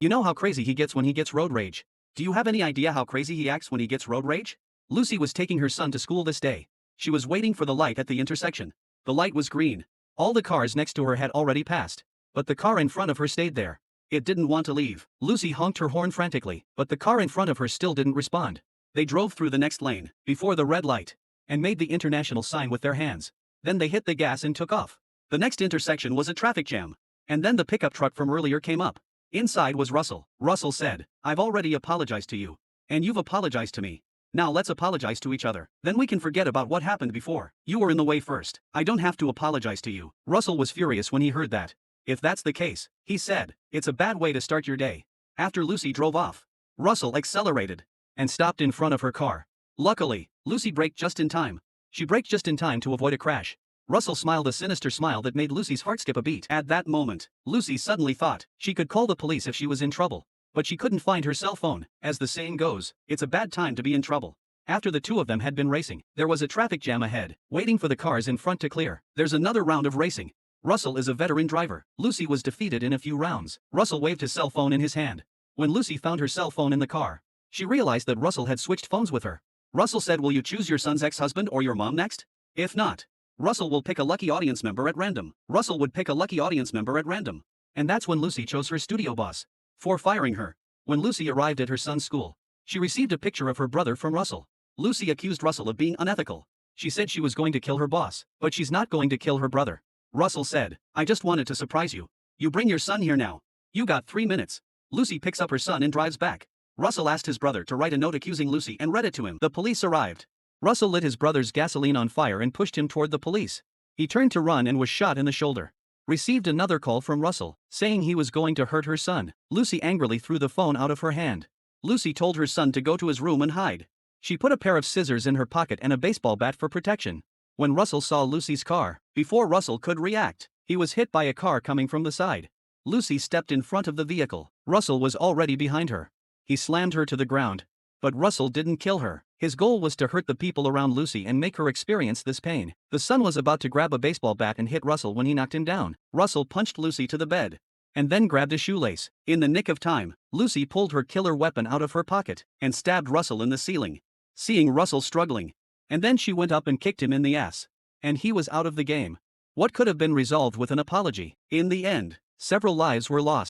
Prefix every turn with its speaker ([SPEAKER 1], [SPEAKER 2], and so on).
[SPEAKER 1] You know how crazy he gets when he gets road rage. Do you have any idea how crazy he acts when he gets road rage? Lucy was taking her son to school this day. She was waiting for the light at the intersection. The light was green. All the cars next to her had already passed. But the car in front of her stayed there. It didn't want to leave. Lucy honked her horn frantically, but the car in front of her still didn't respond. They drove through the next lane, before the red light, and made the international sign with their hands. Then they hit the gas and took off. The next intersection was a traffic jam. And then the pickup truck from earlier came up. Inside was Russell. Russell said, "I've already apologized to you. And you've apologized to me. Now let's apologize to each other. Then we can forget about what happened before. You were in the way first. I don't have to apologize to you." Russell was furious when he heard that. "If that's the case," he said, "it's a bad way to start your day." After Lucy drove off, Russell accelerated and stopped in front of her car. Luckily, Lucy braked just in time. She braked just in time to avoid a crash. Russell smiled a sinister smile that made Lucy's heart skip a beat. At that moment, Lucy suddenly thought she could call the police if she was in trouble. But she couldn't find her cell phone. As the saying goes, it's a bad time to be in trouble. After the two of them had been racing, there was a traffic jam ahead, waiting for the cars in front to clear. There's another round of racing. Russell is a veteran driver. Lucy was defeated in a few rounds. Russell waved his cell phone in his hand. When Lucy found her cell phone in the car, she realized that Russell had switched phones with her. Russell said, "Will you choose your son's ex-husband or your mom next? If not, Russell will pick a lucky audience member at random." Russell would pick a lucky audience member at random. And that's when Lucy chose her studio boss for firing her. When Lucy arrived at her son's school, she received a picture of her brother from Russell. Lucy accused Russell of being unethical. She said she was going to kill her boss, but she's not going to kill her brother. Russell said, "I just wanted to surprise you. You bring your son here now. You got 3 minutes." Lucy picks up her son and drives back. Russell asked his brother to write a note accusing Lucy and read it to him. The police arrived. Russell lit his brother's gasoline on fire and pushed him toward the police. He turned to run and was shot in the shoulder. Received another call from Russell, saying he was going to hurt her son. Lucy angrily threw the phone out of her hand. Lucy told her son to go to his room and hide. She put a pair of scissors in her pocket and a baseball bat for protection. When Russell saw Lucy's car, before Russell could react, he was hit by a car coming from the side. Lucy stepped in front of the vehicle. Russell was already behind her. He slammed her to the ground. But Russell didn't kill her. His goal was to hurt the people around Lucy and make her experience this pain. The son was about to grab a baseball bat and hit Russell when he knocked him down. Russell punched Lucy to the bed and then grabbed a shoelace. In the nick of time, Lucy pulled her killer weapon out of her pocket and stabbed Russell in the ceiling. Seeing Russell struggling, and then she went up and kicked him in the ass. And he was out of the game. What could have been resolved with an apology? In the end, several lives were lost.